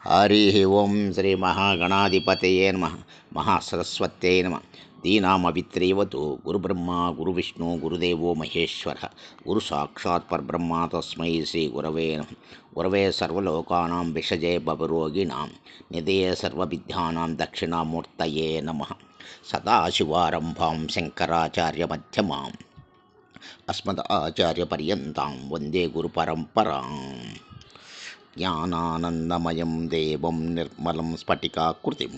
హరి ఓం శ్రీ మహాగణాధిపతయే నమ. మహాసరస్వత్యై నమ. దీనామవిత్రేవతు గురుబ్రహ్మ గురువిష్ణు గురుదేవో మహేశ్వర గురు సాక్షాత్ పరబ్రహ్మ తస్మై శ్రీ గురవే నమ. గురవే సర్వలోకానాం విషజే భవరోగిణాం నిధయే సర్వవిద్యానాం దక్షిణామూర్తయే నమ. సదాశివారంభాం శంకరాచార్యమధ్యమాం అస్మదాచార్యపర్యంతాం వందే గురుపరంపరాం. జ్ఞానానందమయం దేవం నిర్మలం స్ఫటికాకృతిం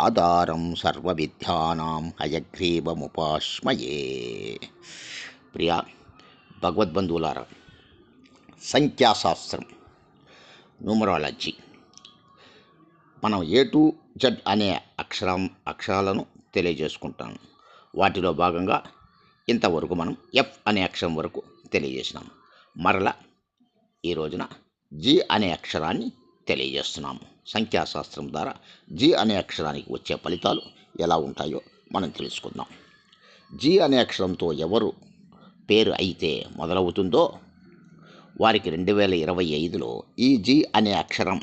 ఆధారం సర్వవిద్యానాం హయగ్రీవముపాస్మయే. ప్రియ భగవద్బంధువులారా, సంఖ్యాశాస్త్రం, న్యూమరాలజీ, మనం ఏ టు జెడ్ అనే అక్షరాలను తెలియజేసుకుంటాం. వాటిలో భాగంగా ఇంతవరకు మనం ఎఫ్ అనే అక్షరం వరకు తెలియజేసినాం. మరలా ఈ రోజున జి అనే అక్షరాన్ని తెలియజేస్తున్నాము. సంఖ్యాశాస్త్రం ద్వారా జి అనే అక్షరానికి వచ్చే ఫలితాలు ఎలా ఉంటాయో మనం తెలుసుకుందాం. జి అనే అక్షరంతో ఎవరు పేరు అయితే మొదలవుతుందో వారికి 2025లో ఈ జి అనే అక్షరం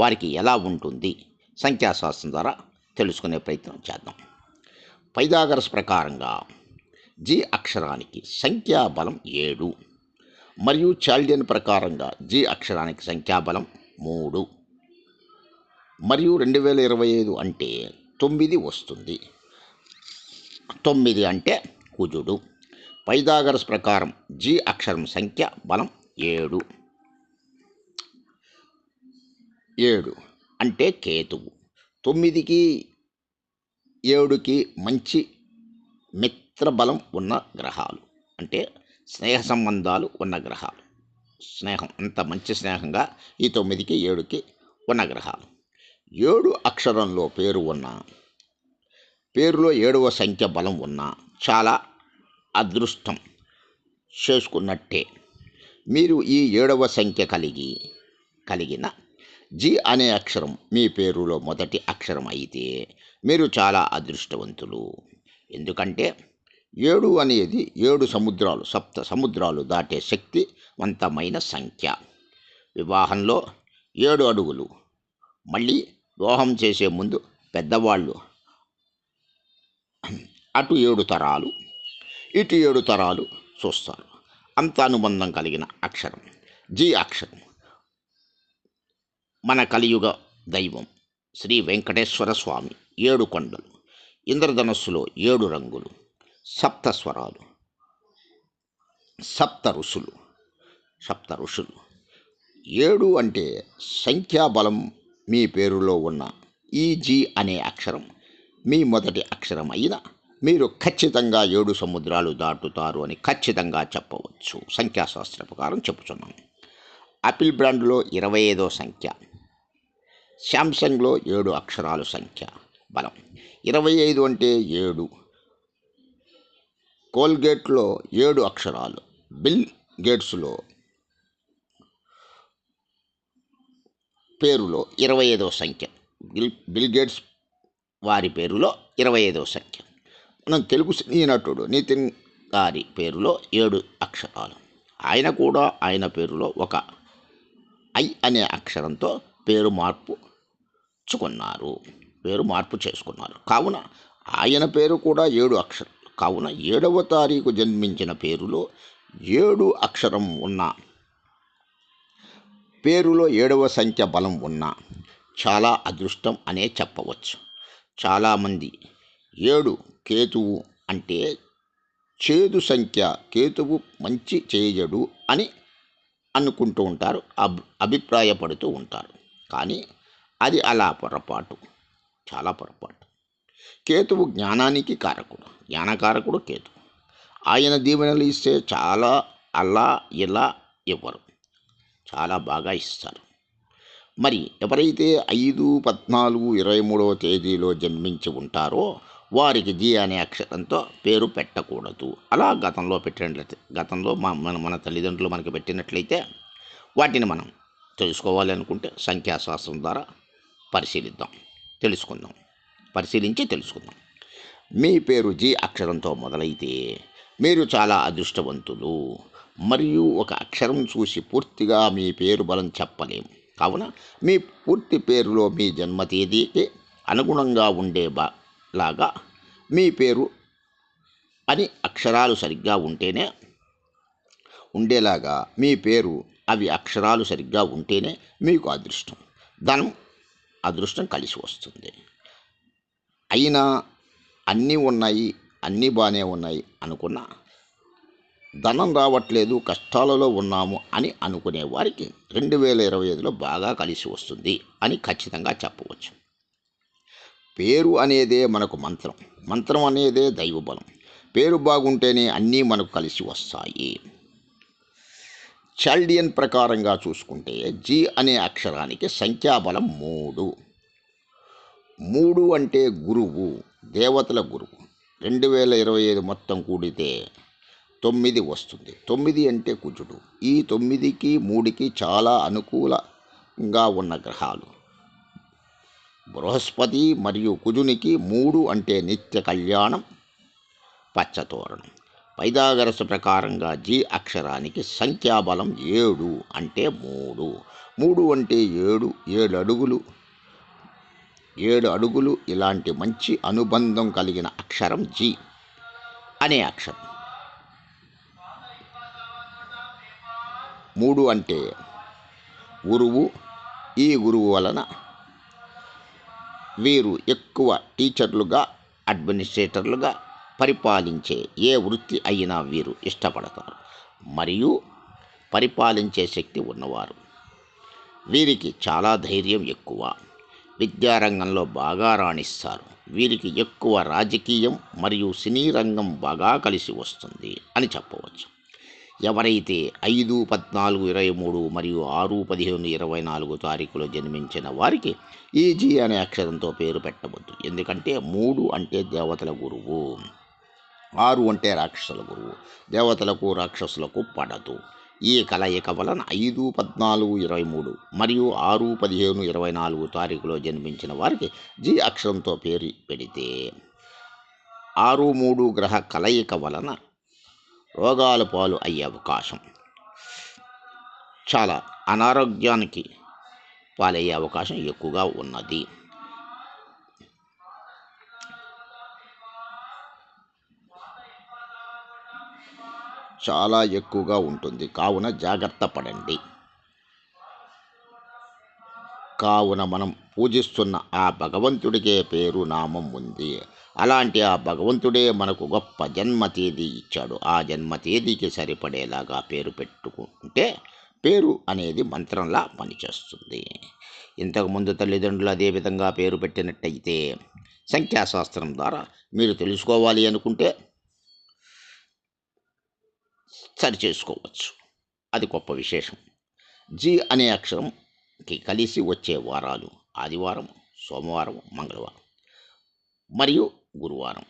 వారికి ఎలా ఉంటుంది సంఖ్యాశాస్త్రం ద్వారా తెలుసుకునే ప్రయత్నం చేద్దాం. పైథాగరస్ ప్రకారంగా జి అక్షరానికి సంఖ్యాబలం 7 మరియు చాల్డియన్ ప్రకారంగా జి అక్షరానికి సంఖ్యాబలం 3 మరియు 2025 అంటే 9 వస్తుంది. 9 అంటే కుజుడు. పైథాగరస్ ప్రకారం జి అక్షరం సంఖ్య బలం 7 అంటే కేతువు. 9కి 7కి మంచి మిత్రబలం ఉన్న గ్రహాలు, అంటే స్నేహ సంబంధాలు ఉన్న గ్రహాలు. స్నేహం అంత మంచి స్నేహంగా ఈ 9కి 7కి ఉన్న గ్రహాలు. 7 అక్షరంలో పేరు ఉన్న, పేరులో 7వ సంఖ్య బలం ఉన్న చాలా అదృష్టం చేసుకున్నట్టే. మీరు ఈ 7వ సంఖ్య కలిగిన జి అనే అక్షరం మీ పేరులో మొదటి అక్షరం అయితే మీరు చాలా అదృష్టవంతులు. ఎందుకంటే 7 అనేది 7 సముద్రాలు, సప్త సముద్రాలు దాటే శక్తివంతమైన సంఖ్య. వివాహంలో 7 అడుగులు, మళ్ళీ వివాహం చేసే ముందు పెద్దవాళ్ళు అటు 7 తరాలు, ఇటు 7 తరాలు చూస్తారు. అంత అనుబంధం కలిగిన అక్షరం జి అక్షరం. మన కలియుగ దైవం శ్రీ వెంకటేశ్వర స్వామి 7 కొండలు, ఇంద్రధనస్సులో 7 రంగులు, సప్త స్వరాలు, సప్త ఋషులు. 7 అంటే సంఖ్యాబలం మీ పేరులో ఉన్న ఈ జి అనే అక్షరం మీ మొదటి అక్షరం అయిన మీరు ఖచ్చితంగా 7 సముద్రాలు దాటుతారు అని ఖచ్చితంగా చెప్పవచ్చు. సంఖ్యాశాస్త్ర ప్రకారం చెప్పుచున్నాను. ఆపిల్ బ్రాండ్లో 25వ సంఖ్య, శాంసంగ్లో 7 అక్షరాలు సంఖ్య బలం. 25 అంటే 7. కోల్గేట్లో 7 అక్షరాలు, బిల్ గేట్స్లో పేరులో 25వ సంఖ్య, బిల్ గేట్స్ వారి పేరులో 25వ సంఖ్య. మనం తెలుగు సినీ నటుడు నితిన్ గారి పేరులో 7 అక్షరాలు. ఆయన కూడా ఆయన పేరులో ఒక ఐ అనే అక్షరంతో పేరు మార్పు చేసుకున్నారు. కావున ఆయన పేరు కూడా 7 అక్షరం. కావున 7వ తారీఖు జన్మించిన పేరులో 7 అక్షరం ఉన్న, పేరులో 7వ సంఖ్య బలం ఉన్న చాలా అదృష్టం అనే చెప్పవచ్చు. చాలామంది 7 కేతువు అంటే చేదు సంఖ్య, కేతువు మంచి చేయడు అని అనుకుంటూ ఉంటారు, అభిప్రాయపడుతూ ఉంటారు. కానీ అది అలా పొరపాటు, చాలా పొరపాటు. కేతువు జ్ఞానానికి కారకుడు, జ్ఞానకారకుడు కేతువు. ఆయన దీవెనలు ఇస్తే చాలా అలా ఇలా ఇవ్వరు, చాలా బాగా ఇస్తారు. మరి ఎవరైతే 5, 14, 23వ తేదీలో జన్మించి ఉంటారో వారికి జి అనే అక్షరంతో పేరు పెట్టకూడదు. అలా గతంలో మన తల్లిదండ్రులు మనకి పెట్టినట్లయితే వాటిని మనం తెలుసుకోవాలి అనుకుంటే సంఖ్యాశాస్త్రం ద్వారా పరిశీలించి తెలుసుకుందాం. మీ పేరు జి అక్షరంతో మొదలైతే మీరు చాలా అదృష్టవంతులు. మరియు ఒక అక్షరం చూసి పూర్తిగా మీ పేరు బలం చెప్పలేము. కావున మీ పూర్తి పేరులో మీ జన్మ తేదీకి అనుగుణంగా లాగా మీ పేరు అని అక్షరాలు సరిగ్గా ఉండేలాగా మీ పేరు అవి అక్షరాలు సరిగ్గా ఉంటేనే మీకు అదృష్టం, ధనం, అదృష్టం కలిసి వస్తుంది. అయినా అన్నీ ఉన్నాయి, అన్నీ బాగానే ఉన్నాయి అనుకున్నా ధనం రావట్లేదు, కష్టాలలో ఉన్నాము అని అనుకునే వారికి 2025లో బాగా కలిసి వస్తుంది అని ఖచ్చితంగా చెప్పవచ్చు. పేరు అనేదే మనకు మంత్రం, మంత్రం అనేదే దైవబలం. పేరు బాగుంటేనే అన్నీ మనకు కలిసి వస్తాయి. చాల్డియన్ ప్రకారంగా చూసుకుంటే జీ అనే అక్షరానికి సంఖ్యాబలం 3. 3 అంటే గురువు, దేవతల గురువు. 2025 మొత్తం కూడితే 9 వస్తుంది. 9 అంటే కుజుడు. ఈ 9కి 3కి చాలా అనుకూలంగా ఉన్న గ్రహాలు బృహస్పతి మరియు కుజునికి. 3 అంటే నిత్య కళ్యాణం, పచ్చతోరణం. పైథాగరస్ ప్రకారంగా జీ అక్షరానికి సంఖ్యాబలం 7 అంటే 3. 3 అంటే 7 అడుగులు, 7 అడుగులు. ఇలాంటి మంచి అనుబంధం కలిగిన అక్షరం జీ అనే అక్షరం. 3 అంటే గురువు. ఈ గురువు వలన వీరు ఎక్కువ టీచర్లుగా, అడ్మినిస్ట్రేటర్లుగా, పరిపాలించే ఏ వృత్తి అయినా వీరు ఇష్టపడతారు మరియు పరిపాలించే శక్తి ఉన్నవారు. వీరికి చాలా ధైర్యం ఎక్కువ. విద్యారంగంలో బాగా రాణిస్తారు. వీరికి ఎక్కువ రాజకీయం మరియు సినీ రంగం బాగా కలిసి వస్తుంది అని చెప్పవచ్చు. ఎవరైతే 5, 14, 23 మరియు 6, 15, 24 తారీఖులో జన్మించిన వారికి ఈ జీ అనే అక్షరంతో పేరు పెట్టవద్దు. ఎందుకంటే 3 అంటే దేవతల గురువు, 6 అంటే రాక్షసుల గురువు. దేవతలకు రాక్షసులకు పడదు. ఈ కలయిక వలన 5, 14, 23 మరియు 6, 15, 24 తారీఖులో జన్మించిన వారికి జీ అక్షరంతో పేరు పెడితే 6, 3 గ్రహ కలయిక వలన రోగాల పాలు అయ్యే అవకాశం, చాలా అనారోగ్యానికి పాలయ్యే అవకాశం ఎక్కువగా ఉన్నది. చాలా ఎక్కువగా ఉంటుంది. కావున జాగ్రత్త పడండి. కావున మనం పూజిస్తున్న ఆ భగవంతుడికే పేరు, నామం ఉంది. అలాంటి ఆ భగవంతుడే మనకు గొప్ప జన్మ తేదీ ఇచ్చాడు. ఆ జన్మ తేదీకి సరిపడేలాగా పేరు పెట్టుకుంటే పేరు అనేది మంత్రంలా పనిచేస్తుంది. ఇంతకుముందు తల్లిదండ్రులు అదే విధంగా పేరు పెట్టినట్టయితే సంఖ్యాశాస్త్రం ద్వారా మీరు తెలుసుకోవాలి అనుకుంటే సరి చేసుకోవచ్చు. అది గొప్ప విశేషం. జీ అనే అక్షరంకి కలిసి వచ్చే వారాలు ఆదివారం, సోమవారం, మంగళవారం మరియు గురువారం.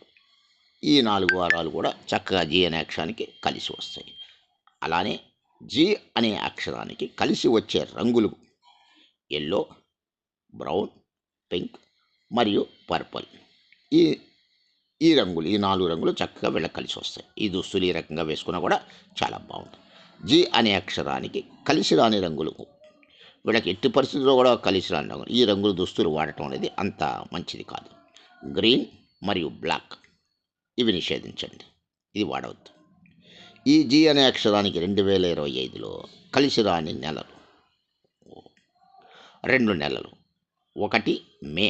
ఈ 4 వారాలు కూడా చక్కగా జీ అనే అక్షరానికి కలిసి వస్తాయి. అలానే జీ అనే అక్షరానికి కలిసి వచ్చే రంగులు ఎల్లో, బ్రౌన్, పింక్ మరియు పర్పుల్. ఈ ఈ 4 రంగులు చక్కగా వీళ్ళకి కలిసి వస్తాయి. ఈ దుస్తులు ఈ రకంగా వేసుకున్నా కూడా చాలా బాగుంటుంది. జీ అనే అక్షరానికి కలిసి రాని రంగులు, వీళ్ళకి ఎట్టి పరిస్థితుల్లో కూడా కలిసి రాని రంగులు, ఈ రంగులు దుస్తులు వాడటం అనేది అంత మంచిది కాదు. గ్రీన్ మరియు బ్లాక్ ఇవి నిషేధించండి, ఇది వాడవద్దు. ఈ జీ అనే అక్షరానికి 2025లో కలిసి రాని నెలలు 2 నెలలు, 1 మే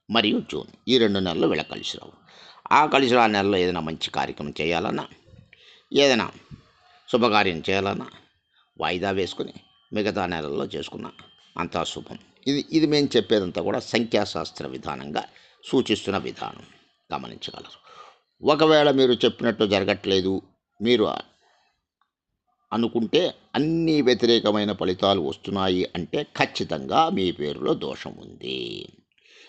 మరియు జూన్. ఈ 2 నెలలు వీళ్ళకి కలిసి రావు. ఆ కలిసి రాని నెలలో ఏదైనా మంచి కార్యక్రమం చేయాలన్నా, ఏదైనా శుభకార్యం చేయాలన్నా వాయిదా వేసుకుని మిగతా నెలల్లో చేసుకున్న అంతా శుభం. ఇది మేము చెప్పేదంతా కూడా సంఖ్యాశాస్త్ర విధానంగా సూచిస్తున్న విధానం, గమనించగలరు. ఒకవేళ మీరు చెప్పినట్టు జరగట్లేదు, మీరు అనుకుంటే అన్ని వ్యతిరేకమైన ఫలితాలు వస్తున్నాయి అంటే ఖచ్చితంగా మీ పేరులో దోషం ఉంది.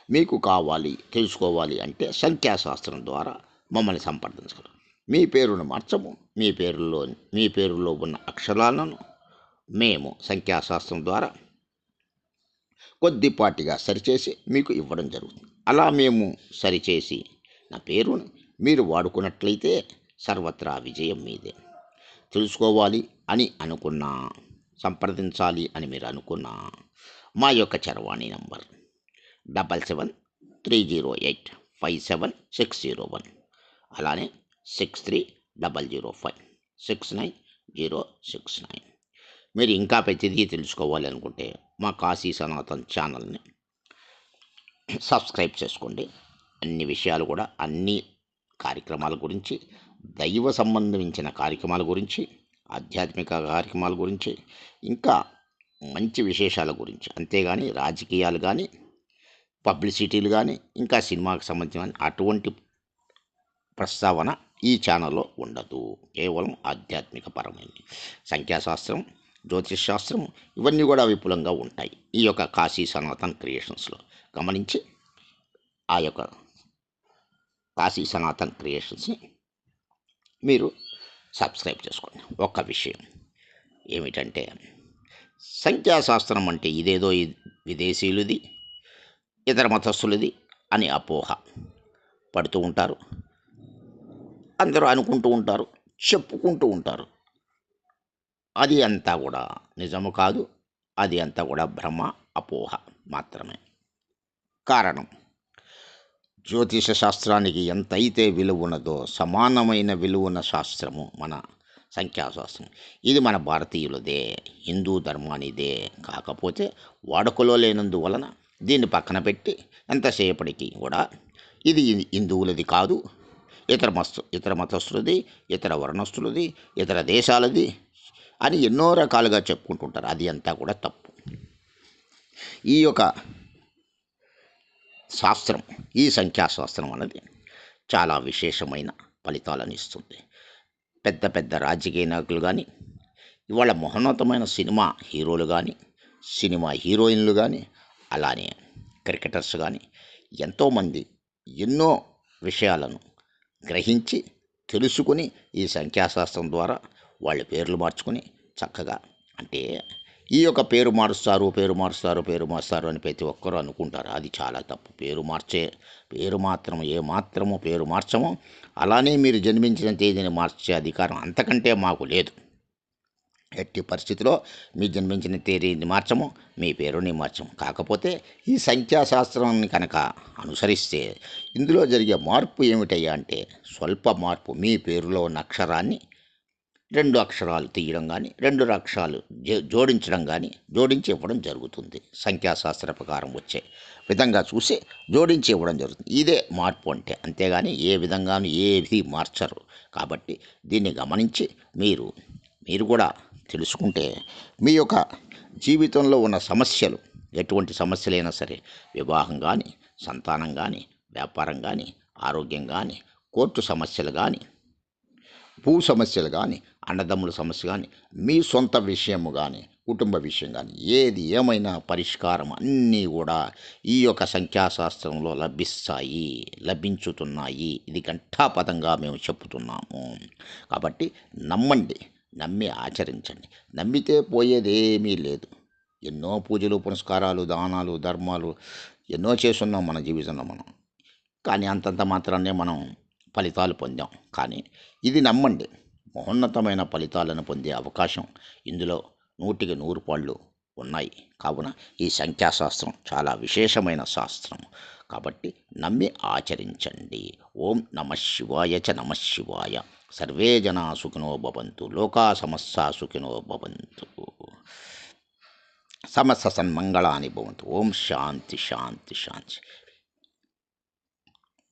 మీకు కావాలి, తెలుసుకోవాలి అంటే సంఖ్యాశాస్త్రం ద్వారా మమ్మల్ని సంప్రదించగలరు. మీ పేరును మార్చము. మీ పేరులో ఉన్న అక్షరాలను మేము సంఖ్యాశాస్త్రం ద్వారా కొద్దిపాటిగా సరిచేసి మీకు ఇవ్వడం జరుగుతుంది. అలా మేము సరిచేసి నా పేరును మీరు వాడుకున్నట్లయితే సర్వత్రా విజయం మీదే. తెలుసుకోవాలి అని అనుకున్నా, సంప్రదించాలి అని మీరు అనుకున్నా మా యొక్క చరవాణి నంబర్ 7730857601, అలానే 6300569069. మీరు ఇంకా ప్రతిదీ తెలుసుకోవాలి అనుకుంటే మా కాశీ సనాతన్ ఛానల్ని సబ్స్క్రైబ్ చేసుకోండి. అన్ని విషయాలు కూడా, అన్ని కార్యక్రమాల గురించి, దైవ సంబంధించిన కార్యక్రమాల గురించి, ఆధ్యాత్మిక కార్యక్రమాల గురించి, ఇంకా మంచి విశేషాల గురించి, అంతేగాని రాజకీయాలు కానీ, పబ్లిసిటీలు కానీ, ఇంకా సినిమాకి సంబంధించిన అటువంటి ప్రస్తావన ఈ ఛానల్లో ఉండదు. కేవలం ఆధ్యాత్మిక పరమైనది, సంఖ్యాశాస్త్రం, జ్యోతిష్ శాస్త్రం, ఇవన్నీ కూడా విపులంగా ఉంటాయి ఈ యొక్క కాశీ సనాతన్ క్రియేషన్స్లో. గమనించి ఆ యొక్క కాశీ సనాతన్ క్రియేషన్స్ని మీరు సబ్స్క్రైబ్ చేసుకోండి. ఒక్క విషయం ఏమిటంటే, సంఖ్యాశాస్త్రం అంటే ఇదేదో విదేశీయులది, ఇతర మతస్థులది అని అపోహ పడుతూ ఉంటారు. అందరూ అనుకుంటూ ఉంటారు, చెప్పుకుంటూ ఉంటారు. అది అంతా కూడా నిజము కాదు. అది అంతా కూడా భ్రమ, అపోహ మాత్రమే. కారణం, జ్యోతిష శాస్త్రానికి ఎంతైతే విలువ ఉన్నదో సమానమైన విలువన్న శాస్త్రము మన సంఖ్యాశాస్త్రం. ఇది మన భారతీయులదే, హిందూ ధర్మానిదే. కాకపోతే వాడుకలో లేనందువలన దీన్ని పక్కన పెట్టి ఎంతసేపటికి కూడా ఇది హిందువులది కాదు, ఇతర మతస్థులది, ఇతర వర్ణస్థులది, ఇతర దేశాలది అని ఎన్నో రకాలుగా చెప్పుకుంటుంటారు. అది అంతా కూడా తప్పు. ఈ యొక్క శాస్త్రం, ఈ సంఖ్యాశాస్త్రం అనేది చాలా విశేషమైన ఫలితాలను ఇస్తుంది. పెద్ద పెద్ద రాజకీయ నాయకులు కానీ, ఇవాళ మహోన్నతమైన సినిమా హీరోలు కానీ, సినిమా హీరోయిన్లు కానీ, అలానే క్రికెటర్స్ కానీ, ఎంతోమంది ఎన్నో విషయాలను గ్రహించి తెలుసుకొని ఈ సంఖ్యాశాస్త్రం ద్వారా వాళ్ళ పేర్లు మార్చుకొని చక్కగా, అంటే ఈ యొక్క పేరు మారుస్తారు అని ప్రతి ఒక్కరూ అనుకుంటారు. అది చాలా తప్పు. పేరు మార్చము. అలానే మీరు జన్మించిన తేదీని మార్చే అధికారం అంతకంటే మాకు లేదు. ఎట్టి పరిస్థితిలో మీ జన్మించిన తేదీని మార్చము, మీ పేరుని మార్చము. కాకపోతే ఈ సంఖ్యాశాస్త్రాన్ని కనుక అనుసరిస్తే ఇందులో జరిగే మార్పు ఏమిటయ్యా అంటే, స్వల్ప మార్పు. మీ పేరులో ఉన్న అక్షరాన్ని 2 అక్షరాలు తీయడం కానీ, 2 అక్షరాలు జోడించడం కానీ, జోడించి ఇవ్వడం జరుగుతుంది. సంఖ్యాశాస్త్ర ప్రకారం వచ్చే విధంగా చూసి జోడించి ఇవ్వడం జరుగుతుంది. ఇదే మార్పు అంటే. అంతేగాని ఏ విధంగానూ ఏది మార్చరు. కాబట్టి దీన్ని గమనించి మీరు కూడా తెలుసుకుంటే మీ యొక్క జీవితంలో ఉన్న సమస్యలు, ఎటువంటి సమస్యలైనా సరే, వివాహం కానీ, సంతానం కానీ, వ్యాపారం కానీ, ఆరోగ్యం కానీ, కోర్టు సమస్యలు కానీ, భూ సమస్యలు కానీ, అన్నదమ్ముల సమస్య కానీ, మీ సొంత విషయము కానీ, కుటుంబ విషయం కానీ, ఏది ఏమైనా పరిష్కారం అన్నీ కూడా ఈ యొక్క సంఖ్యాశాస్త్రంలో లభించుతున్నాయి. ఇది ఘంటాపథంగా మేము చెప్తున్నాము. కాబట్టి నమ్మండి, నమ్మి ఆచరించండి. నమ్మితే పోయేదేమీ లేదు. ఎన్నో పూజలు, పునస్కారాలు, దానాలు, ధర్మాలు ఎన్నో చేస్తున్నాం మన జీవితంలో మనం. కానీ అంతంత మాత్రాన్నే మనం ఫలితాలు పొందాం. కానీ ఇది నమ్మండి, మహోన్నతమైన ఫలితాలను పొందే అవకాశం ఇందులో 100కి 100 పాళ్ళు ఉన్నాయి. కావున ఈ సంఖ్యాశాస్త్రం చాలా విశేషమైన శాస్త్రం. కాబట్టి నమ్మి ఆచరించండి. ఓం నమః శివాయ చ నమః శివాయ. సర్వే జనా సుఖినో భవంతు. లోకా సమస్తా సుఖినో భవంతు. సమస్త సన్మంగళాని భవంతు. ఓం శాంతి శాంతి శాంతి.